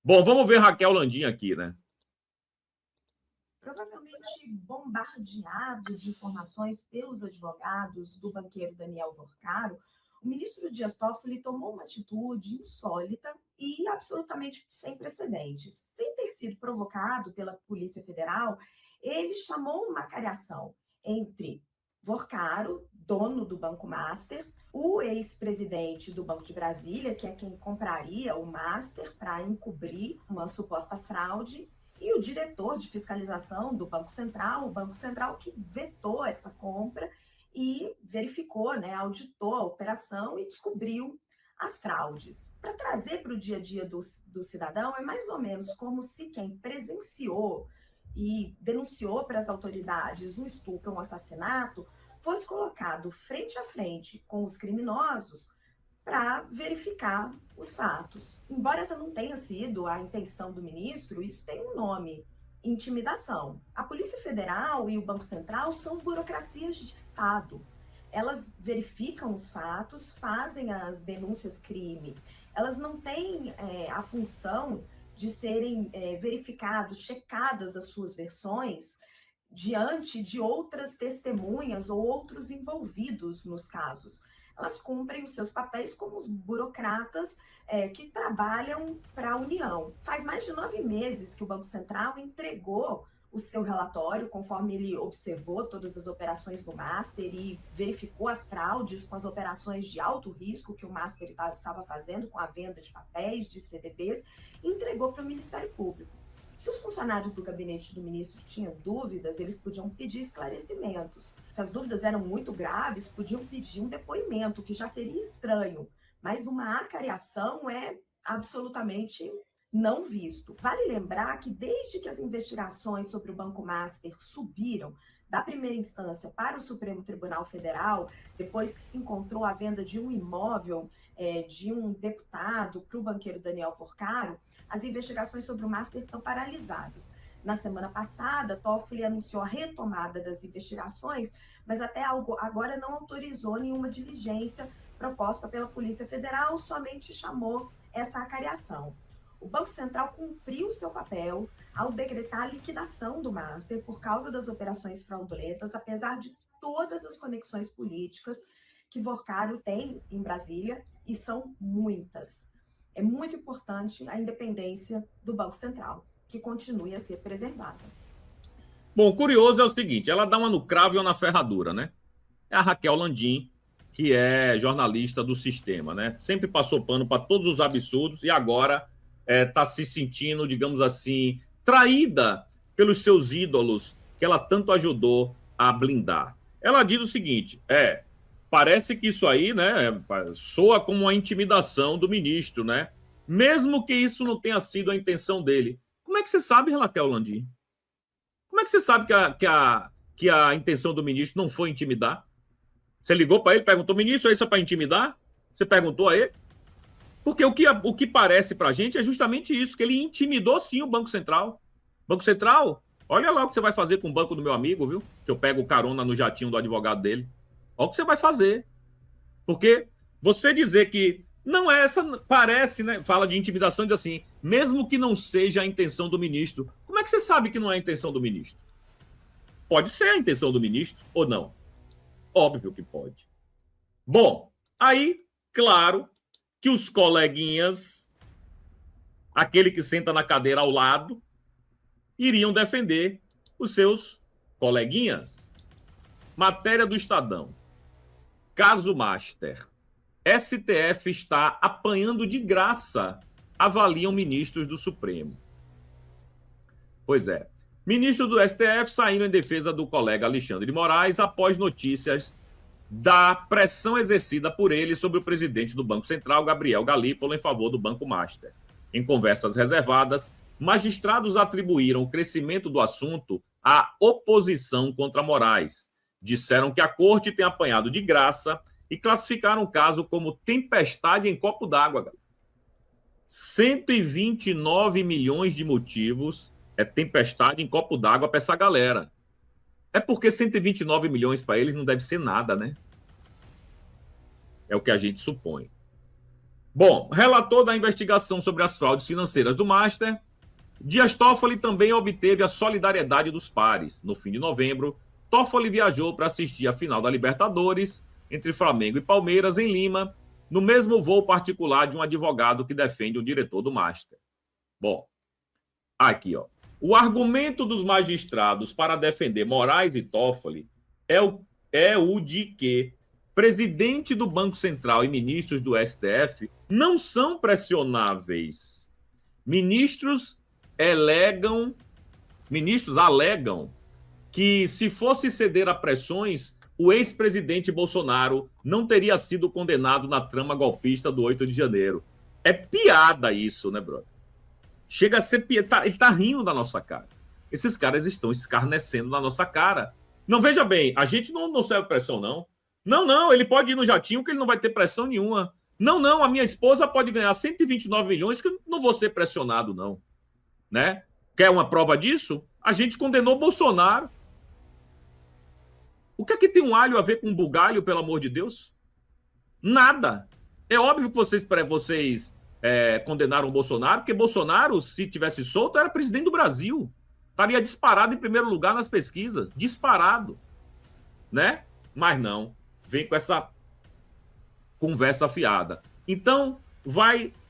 Bom, vamos ver Raquel Landim aqui, né? Provavelmente bombardeado de informações pelos advogados do banqueiro Daniel Vorcaro, o ministro Dias Toffoli tomou uma atitude insólita e absolutamente sem precedentes. Sem ter sido provocado pela Polícia Federal, ele chamou uma cariação entre Vorcaro, dono do Banco Master, o ex-presidente do Banco de Brasília, que é quem compraria o Master para encobrir uma suposta fraude, e o diretor de fiscalização do Banco Central, o Banco Central que vetou essa compra e verificou, né, auditou a operação e descobriu as fraudes. Para trazer para o dia a dia do cidadão, é mais ou menos como se quem presenciou e denunciou para as autoridades um estupro, um assassinato, fosse colocado frente a frente com os criminosos para verificar os fatos. Embora essa não tenha sido a intenção do ministro, isso tem um nome: intimidação. A Polícia Federal e o Banco Central são burocracias de Estado. Elas verificam os fatos, fazem as denúncias crime. Elas não têm a função de serem verificados, checadas as suas versões diante de outras testemunhas ou outros envolvidos nos casos. Elas cumprem os seus papéis como os burocratas que trabalham para a União. Faz mais de 9 meses que o Banco Central entregou o seu relatório, conforme ele observou todas as operações do Master e verificou as fraudes com as operações de alto risco que o Master estava fazendo com a venda de papéis, de CDBs, e entregou para o Ministério Público. Se os funcionários do gabinete do ministro tinham dúvidas, eles podiam pedir esclarecimentos. Se as dúvidas eram muito graves, podiam pedir um depoimento, que já seria estranho. Mas uma acariação é absolutamente não visto. Vale lembrar que desde que as investigações sobre o Banco Master subiram da primeira instância para o Supremo Tribunal Federal, depois que se encontrou a venda de um imóvel de um deputado para o banqueiro Daniel Vorcaro, as investigações sobre o Master estão paralisadas. Na semana passada, Toffoli anunciou a retomada das investigações, mas até agora não autorizou nenhuma diligência proposta pela Polícia Federal, somente chamou essa acariação. O Banco Central cumpriu seu papel ao decretar a liquidação do Master por causa das operações fraudulentas, apesar de todas as conexões políticas que Vorcaro tem em Brasília, e são muitas. É muito importante a independência do Banco Central, que continue a ser preservada. Bom, curioso é o seguinte, ela dá uma no cravo e uma na ferradura, né? É a Raquel Landim, que é jornalista do Sistema, né? Sempre passou pano para todos os absurdos e agora está se sentindo, digamos assim, traída pelos seus ídolos que ela tanto ajudou a blindar. Ela diz o seguinte, parece que isso aí, né, soa como uma intimidação do ministro, né? Mesmo que isso não tenha sido a intenção dele. Como é que você sabe, Raquel Landim? Como é que você sabe que a intenção do ministro não foi intimidar? Você ligou para ele, perguntou, ministro, isso é para intimidar? Você perguntou a ele? Porque o que parece para a gente é justamente isso, que ele intimidou sim o Banco Central. Banco Central, olha lá o que você vai fazer com o banco do meu amigo, viu? Que eu pego carona no jatinho do advogado dele. Olha o que você vai fazer. Porque você dizer que não é essa, parece, né? Fala de intimidação e diz assim, mesmo que não seja a intenção do ministro. Como é que você sabe que não é a intenção do ministro? Pode ser a intenção do ministro ou não? Óbvio que pode. Bom, aí, claro que os coleguinhas, aquele que senta na cadeira ao lado, iriam defender os seus coleguinhas. Matéria do Estadão. Caso Master. STF está apanhando de graça, avaliam ministros do Supremo. Pois é. Ministro do STF saindo em defesa do colega Alexandre de Moraes após notícias da pressão exercida por ele sobre o presidente do Banco Central, Gabriel Galípolo, em favor do Banco Master. Em conversas reservadas, magistrados atribuíram o crescimento do assunto à oposição contra Moraes. Disseram que a corte tem apanhado de graça e classificaram o caso como tempestade em copo d'água. 129 milhões de motivos é tempestade em copo d'água para essa galera. É porque 129 milhões para eles não deve ser nada, né? É o que a gente supõe. Bom, relator da investigação sobre as fraudes financeiras do Master, Dias Toffoli também obteve a solidariedade dos pares. No fim de novembro, Toffoli viajou para assistir a final da Libertadores entre Flamengo e Palmeiras em Lima, no mesmo voo particular de um advogado que defende o diretor do Master. Bom, aqui, ó. O argumento dos magistrados para defender Moraes e Toffoli é o de que presidente do Banco Central e ministros do STF não são pressionáveis. Ministros alegam que, se fosse ceder a pressões, o ex-presidente Bolsonaro não teria sido condenado na trama golpista do 8 de janeiro. É piada isso, né, brother? Chega a ser piada. Ele tá rindo da nossa cara. Esses caras estão escarnecendo na nossa cara. Não, veja bem, a gente não serve pressão, não. Não, ele pode ir no jatinho que ele não vai ter pressão nenhuma. Não, a minha esposa pode ganhar 129 milhões que eu não vou ser pressionado, não. Né? Quer uma prova disso? A gente condenou Bolsonaro. O que é que tem um alho a ver com um bugalho, pelo amor de Deus? Nada. É óbvio que vocês condenaram o Bolsonaro, porque Bolsonaro, se tivesse solto, era presidente do Brasil. Estaria disparado em primeiro lugar nas pesquisas. Disparado. Né? Mas não. Vem com essa conversa fiada. Então,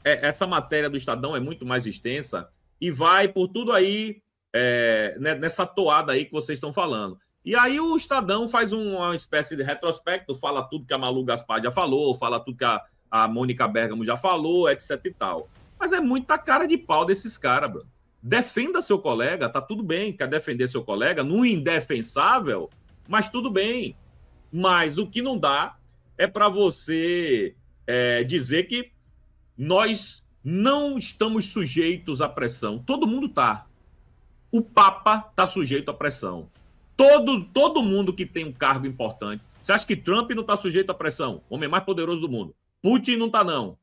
essa matéria do Estadão é muito mais extensa e vai por tudo aí, nessa toada aí que vocês estão falando. E aí o Estadão faz uma espécie de retrospecto, fala tudo que a Malu Gaspar já falou, fala tudo que a Mônica Bergamo já falou, etc e tal. Mas é muita cara de pau desses caras, bro. Defenda seu colega, tá tudo bem, quer defender seu colega no indefensável, mas tudo bem. Mas o que não dá é para você dizer que nós não estamos sujeitos à pressão. Todo mundo tá. O Papa tá sujeito à pressão. Todo mundo que tem um cargo importante. Você acha que Trump não está sujeito à pressão? O homem mais poderoso do mundo. Putin não está, não.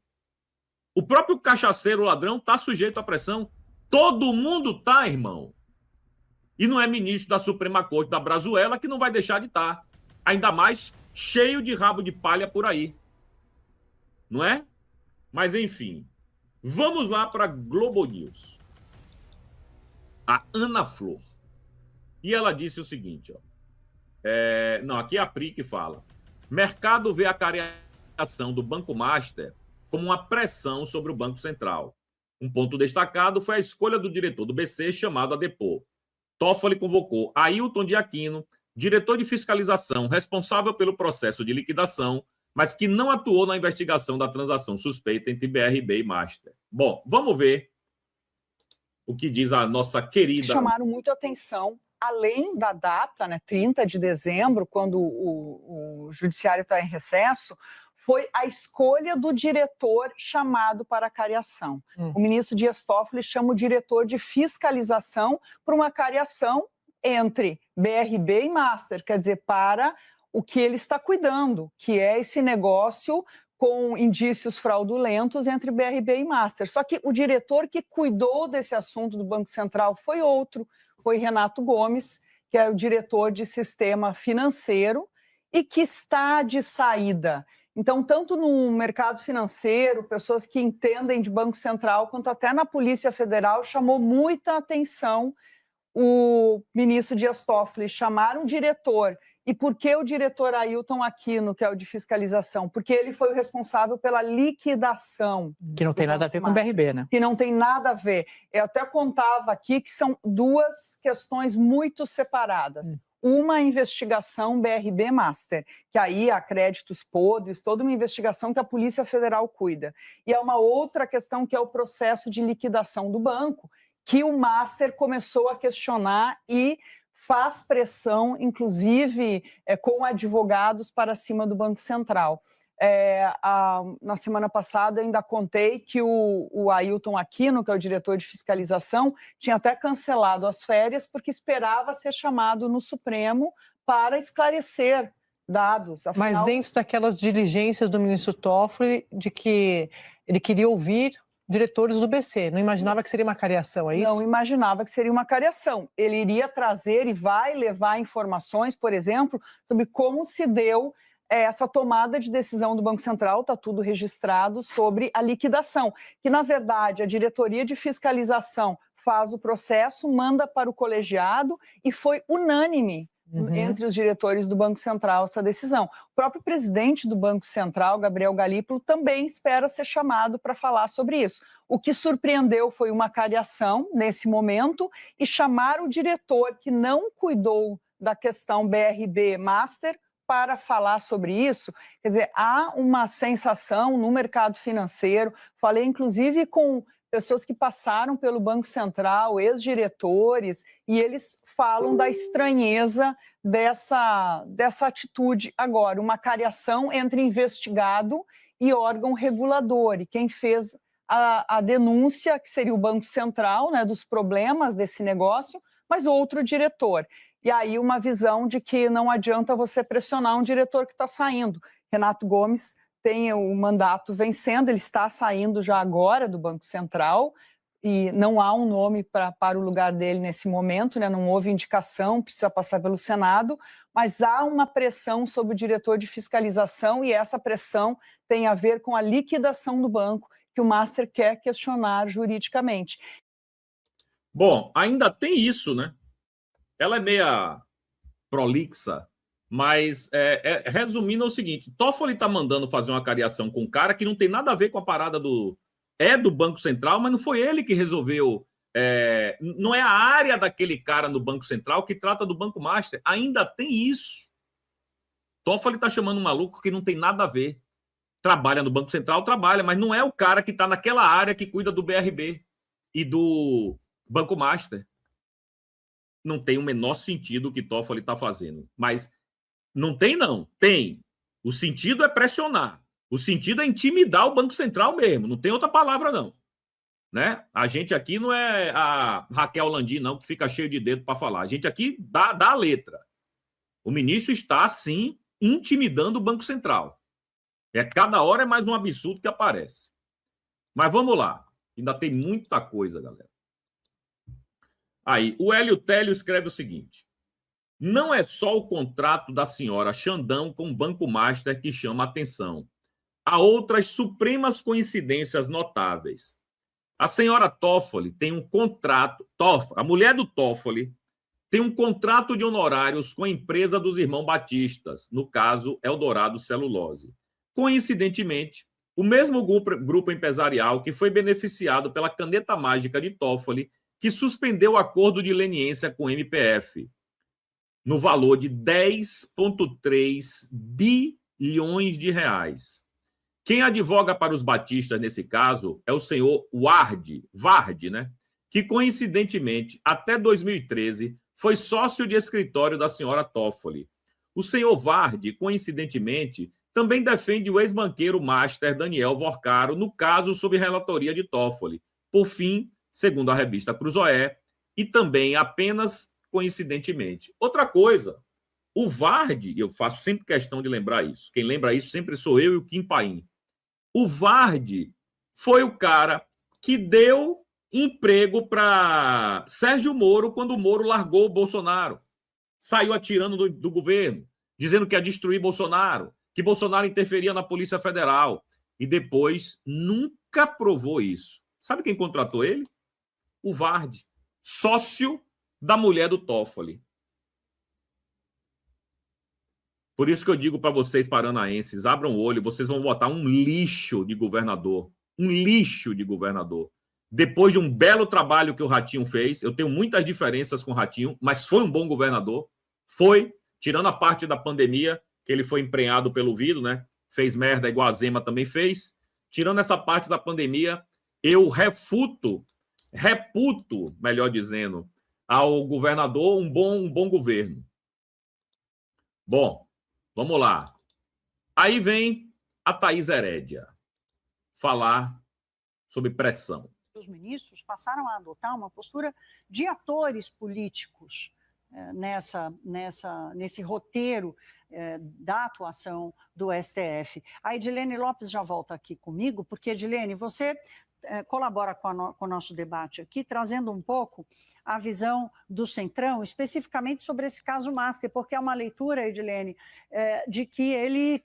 O próprio cachaceiro ladrão está sujeito à pressão. Todo mundo está, irmão. E não é ministro da Suprema Corte da Brazuela que não vai deixar de estar. Ainda mais cheio de rabo de palha por aí. Não é? Mas, enfim. Vamos lá para a Globo News. A Ana Flor. E ela disse o seguinte, ó. Aqui é a Pri que fala. Mercado vê a criação do Banco Master como uma pressão sobre o Banco Central. Um ponto destacado foi a escolha do diretor do BC, chamado a depor. Toffoli convocou Ailton de Aquino, diretor de fiscalização, responsável pelo processo de liquidação, mas que não atuou na investigação da transação suspeita entre BRB e Master. Bom, vamos ver o que diz a nossa querida... Chamaram muito atenção, além da data, né, 30 de dezembro, quando o judiciário está em recesso, foi a escolha do diretor chamado para a cariação. O ministro Dias Toffoli chama o diretor de fiscalização para uma cariação entre BRB e Master, quer dizer, para o que ele está cuidando, que é esse negócio com indícios fraudulentos entre BRB e Master. Só que o diretor que cuidou desse assunto do Banco Central foi outro, foi Renato Gomes, que é o diretor de sistema financeiro e que está de saída. Então, tanto no mercado financeiro, pessoas que entendem de Banco Central, quanto até na Polícia Federal, chamou muita atenção o ministro Dias Toffoli chamar um diretor. E por que o diretor Ailton Aquino, que é o de fiscalização? Porque ele foi o responsável pela liquidação. Que não tem nada a ver com o BRB, né? Que não tem nada a ver. Eu até contava aqui que são duas questões muito separadas. Uma investigação BRB Master, que aí há créditos podres, toda uma investigação que a Polícia Federal cuida. E há uma outra questão que é o processo de liquidação do banco, que o Master começou a questionar e faz pressão, inclusive com advogados para cima do Banco Central. Na semana passada eu ainda contei que o Ailton Aquino, que é o diretor de fiscalização, tinha até cancelado as férias porque esperava ser chamado no Supremo para esclarecer dados. Afinal... Mas dentro daquelas diligências do ministro Toffoli de que ele queria ouvir diretores do BC, não imaginava que seria uma cariação, é isso? Não imaginava que seria uma cariação. Ele iria trazer e vai levar informações, por exemplo, sobre como se deu essa tomada de decisão do Banco Central, está tudo registrado sobre a liquidação, que, na verdade, a diretoria de fiscalização faz o processo, manda para o colegiado e foi unânime entre os diretores do Banco Central essa decisão. O próprio presidente do Banco Central, Gabriel Galípolo, também espera ser chamado para falar sobre isso. O que surpreendeu foi uma cariação nesse momento e chamar o diretor que não cuidou da questão BRB Master para falar sobre isso. Quer dizer, há uma sensação no mercado financeiro, falei inclusive com pessoas que passaram pelo Banco Central, ex-diretores, e eles falam da estranheza dessa atitude agora, uma cariação entre investigado e órgão regulador, e quem fez a denúncia, que seria o Banco Central, né, dos problemas desse negócio, mas outro diretor. E aí uma visão de que não adianta você pressionar um diretor que está saindo. Renato Gomes tem o mandato vencendo, ele está saindo já agora do Banco Central e não há um nome para o lugar dele nesse momento, né? Não houve indicação, precisa passar pelo Senado, mas há uma pressão sobre o diretor de fiscalização e essa pressão tem a ver com a liquidação do banco, que o Master quer questionar juridicamente. Bom, ainda tem isso, né? Ela é meia prolixa, mas resumindo é o seguinte, Toffoli está mandando fazer uma cariação com um cara que não tem nada a ver com a parada do Banco Central, mas não foi ele que resolveu, não é a área daquele cara no Banco Central que trata do Banco Master, ainda tem isso. Toffoli está chamando um maluco que não tem nada a ver. Trabalha no Banco Central, trabalha, mas não é o cara que está naquela área que cuida do BRB e do Banco Master. Não tem o menor sentido o que Toffoli está fazendo. Mas não tem, não. Tem. O sentido é pressionar. O sentido é intimidar o Banco Central mesmo. Não tem outra palavra, não. Né? A gente aqui não é a Raquel Landim, não, que fica cheio de dedo para falar. A gente aqui dá a letra. O ministro está, sim, intimidando o Banco Central. Cada hora é mais um absurdo que aparece. Mas vamos lá. Ainda tem muita coisa, galera. Aí, o Hélio Télio escreve o seguinte: não é só o contrato da senhora Xandão com o Banco Master que chama a atenção. Há outras supremas coincidências notáveis. A senhora Toffoli tem um contrato... a mulher do Toffoli tem um contrato de honorários com a empresa dos irmãos Batistas, no caso, Eldorado Celulose. Coincidentemente, o mesmo grupo empresarial que foi beneficiado pela caneta mágica de Toffoli, que suspendeu o acordo de leniência com o MPF, no valor de 10,3 bilhões de reais. Quem advoga para os batistas nesse caso é o senhor Vardi, né? Que, coincidentemente, até 2013, foi sócio de escritório da senhora Toffoli. O senhor Vardi, coincidentemente, também defende o ex-banqueiro Master Daniel Vorcaro no caso sob relatoria de Toffoli. Por fim, segundo a revista Cruzoé, e também apenas coincidentemente. Outra coisa, o Vardi, eu faço sempre questão de lembrar isso, quem lembra isso sempre sou eu e o Kim Paim. O Vardi foi o cara que deu emprego para Sérgio Moro quando o Moro largou o Bolsonaro. Saiu atirando do governo, dizendo que ia destruir Bolsonaro, que Bolsonaro interferia na Polícia Federal. E depois nunca provou isso. Sabe quem contratou ele? O Vardi, sócio da mulher do Toffoli. Por isso que eu digo para vocês, paranaenses, abram o olho, vocês vão botar um lixo de governador. Um lixo de governador. Depois de um belo trabalho que o Ratinho fez, eu tenho muitas diferenças com o Ratinho, mas foi um bom governador. Foi, tirando a parte da pandemia, que ele foi emprenhado pelo vidro, né? Fez merda igual a Zema também fez. Tirando essa parte da pandemia, eu reputo, melhor dizendo, ao governador um bom governo. Bom, vamos lá. Aí vem a Thaís Herédia falar sobre pressão. Os ministros passaram a adotar uma postura de atores políticos nesse roteiro da atuação do STF. A Edilene Lopes já volta aqui comigo, porque, Edilene, você colabora com o nosso debate aqui, trazendo um pouco a visão do Centrão, especificamente sobre esse caso Master, porque é uma leitura, Edilene, de que ele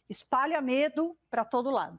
espalha medo para todo lado.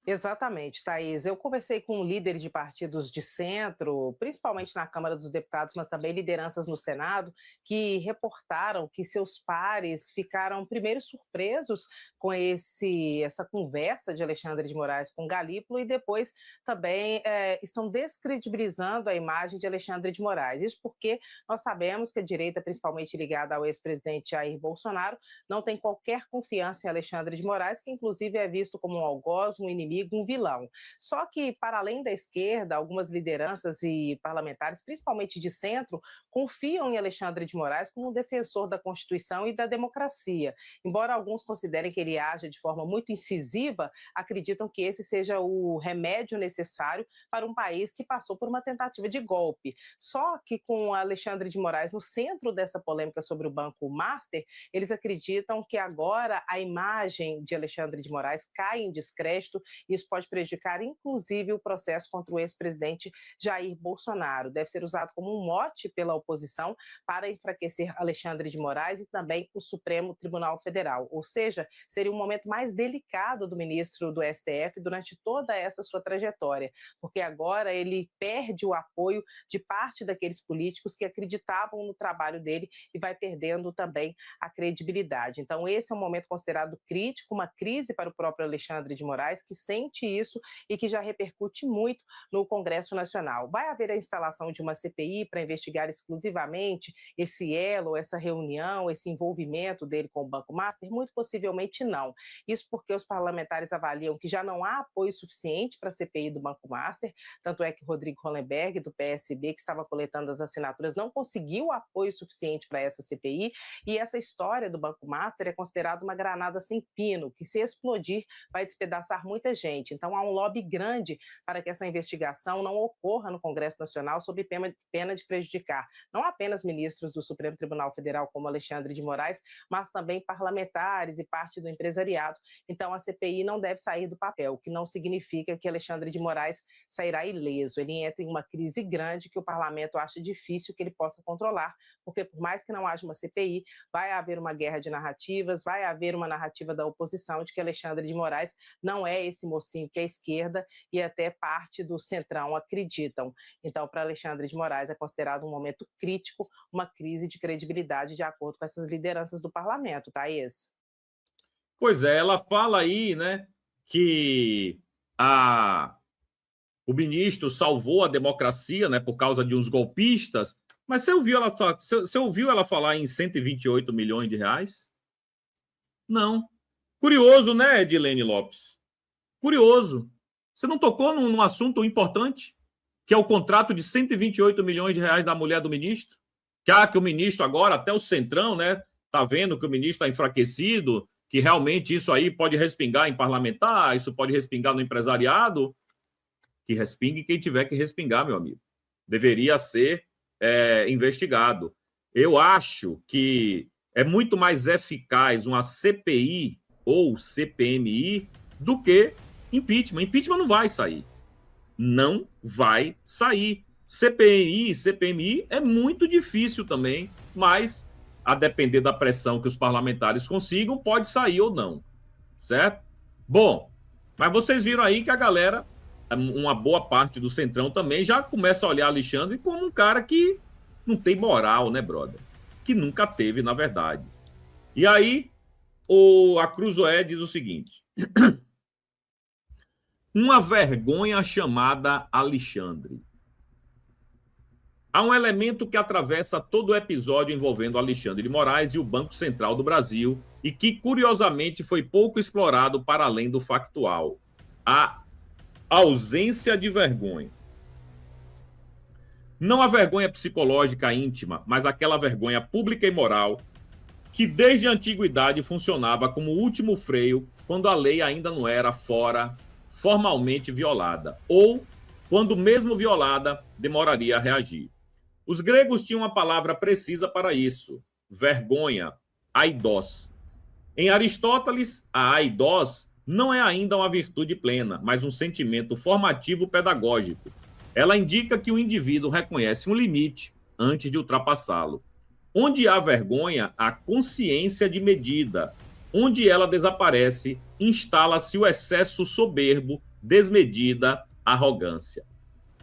Exatamente, Thaís. Eu conversei com líderes de partidos de centro, principalmente na Câmara dos Deputados, mas também lideranças no Senado, que reportaram que seus pares ficaram primeiro surpresos com essa conversa de Alexandre de Moraes com Galípolo e depois também estão descredibilizando a imagem de Alexandre de Moraes. Isso porque nós sabemos que a direita, principalmente ligada ao ex-presidente Jair Bolsonaro, não tem qualquer confiança em Alexandre de Moraes, que inclusive é visto como um algoz, um inimigo, um vilão. Só que, para além da esquerda, algumas lideranças e parlamentares, principalmente de centro, confiam em Alexandre de Moraes como um defensor da Constituição e da democracia. Embora alguns considerem que ele age de forma muito incisiva, acreditam que esse seja o remédio necessário para um país que passou por uma tentativa de golpe. Só que com Alexandre de Moraes no centro dessa polêmica sobre o Banco Master, eles acreditam que agora a imagem de Alexandre de Moraes cai em descrédito. Isso pode prejudicar, inclusive, o processo contra o ex-presidente Jair Bolsonaro. Deve ser usado como um mote pela oposição para enfraquecer Alexandre de Moraes e também o Supremo Tribunal Federal. Ou seja, seria um momento mais delicado do ministro do STF durante toda essa sua trajetória, porque agora ele perde o apoio de parte daqueles políticos que acreditavam no trabalho dele e vai perdendo também a credibilidade. Então, esse é um momento considerado crítico, uma crise para o próprio Alexandre de Moraes, que sente isso e que já repercute muito no Congresso Nacional. Vai haver a instalação de uma CPI para investigar exclusivamente esse elo, essa reunião, esse envolvimento dele com o Banco Master? Muito possivelmente não. Isso porque os parlamentares avaliam que já não há apoio suficiente para a CPI do Banco Master, tanto é que Rodrigo Hollenberg, do PSB, que estava coletando as assinaturas, não conseguiu apoio suficiente para essa CPI, e essa história do Banco Master é considerada uma granada sem pino, que se explodir vai despedaçar muita gente. Então, há um lobby grande para que essa investigação não ocorra no Congresso Nacional sob pena de prejudicar não apenas ministros do Supremo Tribunal Federal, como Alexandre de Moraes, mas também parlamentares e parte do empresariado. Então, a CPI não deve sair do papel, o que não significa que Alexandre de Moraes sairá ileso. Ele entra em uma crise grande que o parlamento acha difícil que ele possa controlar, porque por mais que não haja uma CPI, vai haver uma guerra de narrativas, vai haver uma narrativa da oposição de que Alexandre de Moraes não é esse mocinho que a esquerda e até parte do Centrão acreditam. Então, para Alexandre de Moraes é considerado um momento crítico, uma crise de credibilidade de acordo com essas lideranças do parlamento, Thaís. Pois é, ela fala aí, né, que o ministro salvou a democracia, né, por causa de uns golpistas, mas você ouviu ela falar em 128 milhões de reais? Não. Curioso, né, Edilene Lopes? Curioso. Você não tocou num assunto importante, que é o contrato de 128 milhões de reais da mulher do ministro? Que o ministro agora, até o Centrão, né, tá vendo que o ministro está enfraquecido, que realmente isso aí pode respingar em parlamentar, isso pode respingar no empresariado, que respingue quem tiver que respingar, meu amigo. Deveria ser investigado. Eu acho que é muito mais eficaz uma CPI ou CPMI do que impeachment. Impeachment não vai sair. Não vai sair. CPMI é muito difícil também, mas a depender da pressão que os parlamentares consigam, pode sair ou não, certo? Bom, mas vocês viram aí que a galera, uma boa parte do Centrão também, já começa a olhar Alexandre como um cara que não tem moral, né, brother? Que nunca teve, na verdade. E aí, a Cruzoé diz o seguinte: uma vergonha chamada Alexandre. Há um elemento que atravessa todo o episódio envolvendo Alexandre de Moraes e o Banco Central do Brasil e que, curiosamente, foi pouco explorado para além do factual: a ausência de vergonha. Não a vergonha psicológica íntima, mas aquela vergonha pública e moral que desde a antiguidade funcionava como último freio quando a lei ainda não era formalmente violada, ou quando mesmo violada demoraria a reagir. Os gregos tinham uma palavra precisa para isso: vergonha, aidos. Em Aristóteles, a aidós não é ainda uma virtude plena, mas um sentimento formativo pedagógico. Ela indica que o indivíduo reconhece um limite antes de ultrapassá-lo. Onde há vergonha, há consciência de medida. Onde ela desaparece, instala-se o excesso soberbo, desmedida arrogância.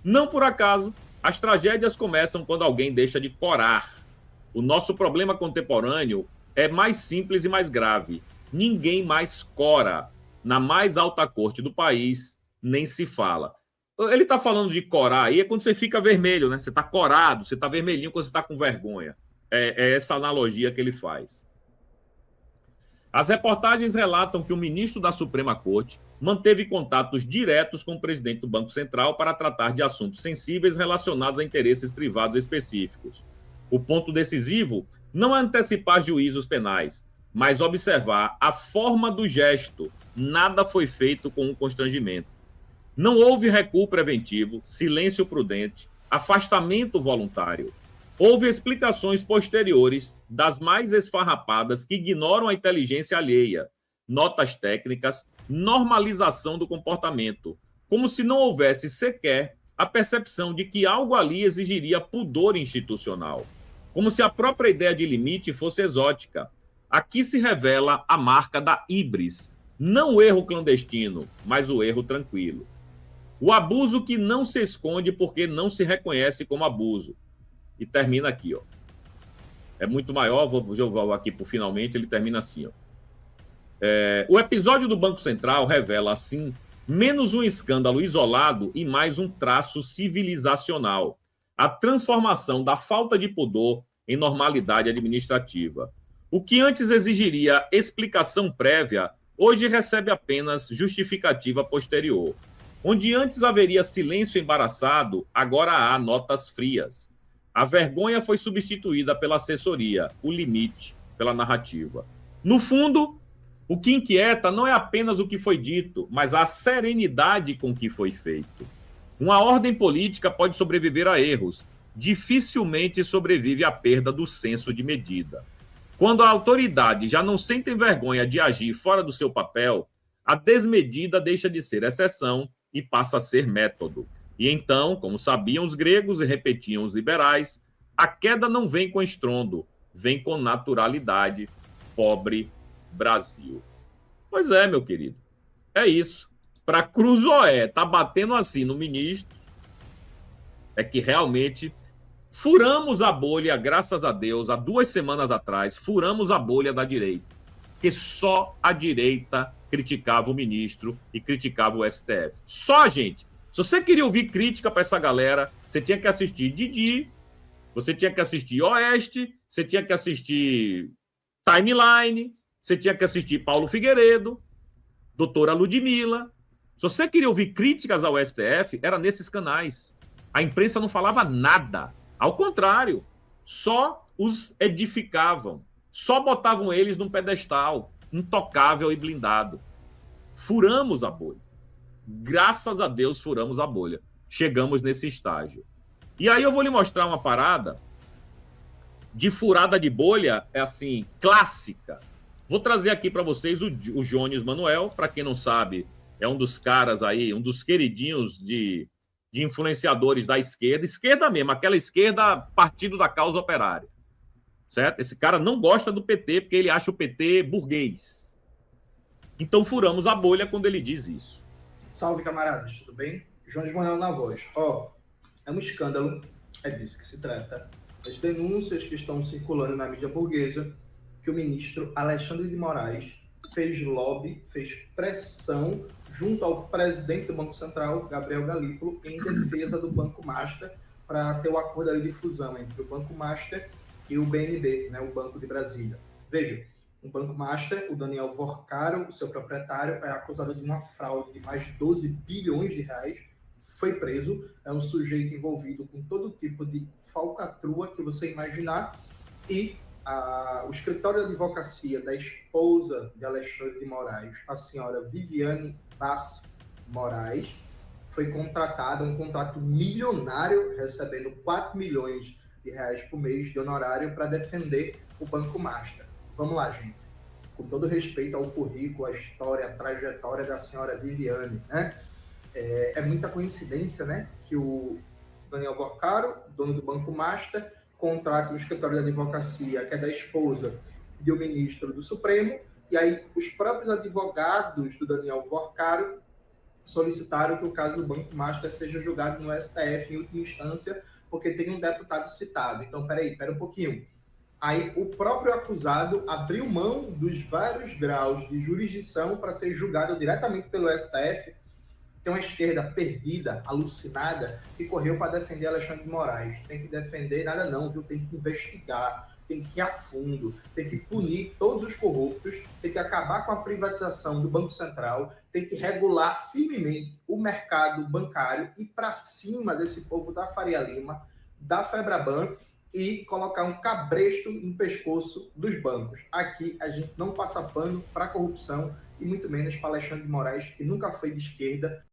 Não por acaso, as tragédias começam quando alguém deixa de corar. O nosso problema contemporâneo é mais simples e mais grave. Ninguém mais cora. Na mais alta corte do país, nem se fala. Ele está falando de corar aí, é quando você fica vermelho, né? Você está corado, você está vermelhinho quando você está com vergonha. É essa analogia que ele faz. As reportagens relatam que o ministro da Suprema Corte manteve contatos diretos com o presidente do Banco Central para tratar de assuntos sensíveis relacionados a interesses privados específicos. O ponto decisivo não é antecipar juízos penais, mas observar a forma do gesto. Nada foi feito com um constrangimento. Não houve recuo preventivo, silêncio prudente, afastamento voluntário. Houve explicações posteriores das mais esfarrapadas que ignoram a inteligência alheia, notas técnicas, normalização do comportamento, como se não houvesse sequer a percepção de que algo ali exigiria pudor institucional, como se a própria ideia de limite fosse exótica. Aqui se revela a marca da híbris, não o erro clandestino, mas o erro tranquilo. O abuso que não se esconde porque não se reconhece como abuso. E termina aqui, ó. É muito maior, vou jogar aqui por finalmente, ele termina assim, ó. O episódio do Banco Central revela, assim, menos um escândalo isolado e mais um traço civilizacional. A transformação da falta de pudor em normalidade administrativa. O que antes exigiria explicação prévia, hoje recebe apenas justificativa posterior. Onde antes haveria silêncio embaraçado, agora há notas frias. A vergonha foi substituída pela assessoria, o limite pela narrativa. No fundo, o que inquieta não é apenas o que foi dito, mas a serenidade com que foi feito. Uma ordem política pode sobreviver a erros, dificilmente sobrevive à perda do senso de medida. Quando a autoridade já não sente vergonha de agir fora do seu papel, a desmedida deixa de ser exceção e passa a ser método. E então, como sabiam os gregos e repetiam os liberais, a queda não vem com estrondo, vem com naturalidade. Pobre Brasil. Pois é, meu querido. É isso. Para Cruzoé tá batendo assim no ministro, é que realmente furamos a bolha, graças a Deus, há 2 semanas atrás, furamos a bolha da direita. Porque só a direita criticava o ministro e criticava o STF. Só a gente. Se você queria ouvir crítica para essa galera, você tinha que assistir Didi, você tinha que assistir Oeste, você tinha que assistir Timeline, você tinha que assistir Paulo Figueiredo, doutora Ludmilla. Se você queria ouvir críticas ao STF, era nesses canais. A imprensa não falava nada. Ao contrário, só os edificavam. Só botavam eles num pedestal, intocável e blindado. Furamos a bolha. Graças a Deus, furamos a bolha. Chegamos nesse estágio. E aí eu vou lhe mostrar uma parada de furada de bolha, é assim, clássica. Vou trazer aqui para vocês o Jones Manuel. Para quem não sabe, é um dos caras aí, um dos queridinhos de influenciadores da esquerda. Esquerda mesmo, aquela esquerda partido da causa operária. Certo? Esse cara não gosta do PT porque ele acha o PT burguês. Então furamos a bolha quando ele diz isso. Salve, camaradas, tudo bem? Jones Manuel na voz. É um escândalo, é disso que se trata. As denúncias que estão circulando na mídia burguesa que o ministro Alexandre de Moraes fez lobby, fez pressão junto ao presidente do Banco Central, Gabriel Galípolo, em defesa do Banco Master, para ter o acordo ali de fusão entre o Banco Master e o BNB, né, o Banco de Brasília. Veja, o Banco Master, o Daniel Vorcaro, o seu proprietário, é acusado de uma fraude de mais de 12 bilhões de reais, foi preso, é um sujeito envolvido com todo tipo de falcatrua que você imaginar, e o escritório de advocacia da esposa de Alexandre de Moraes, a senhora Viviane Bassi Moraes, foi contratada, um contrato milionário, recebendo 4 milhões de reais por mês de honorário para defender o Banco Master. Vamos lá, gente. com todo respeito ao currículo, à história, à trajetória da senhora Viviane, né? É muita coincidência, né, que o Daniel Vorcaro, dono do Banco Master, contrata um escritório de advocacia que é da esposa do ministro do Supremo, e aí os próprios advogados do Daniel Vorcaro solicitaram que o caso do Banco Master seja julgado no STF em última instância, porque tem um deputado citado. Então, pera um pouquinho. Aí o próprio acusado abriu mão dos vários graus de jurisdição para ser julgado diretamente pelo STF. Tem uma esquerda perdida, alucinada, que correu para defender Alexandre de Moraes. Tem que defender nada não, viu? Tem que investigar, tem que ir a fundo, tem que punir todos os corruptos, tem que acabar com a privatização do Banco Central, tem que regular firmemente o mercado bancário e para cima desse povo da Faria Lima, da Febraban, e colocar um cabresto no pescoço dos bancos. Aqui a gente não passa pano para corrupção e muito menos para Alexandre de Moraes, que nunca foi de esquerda,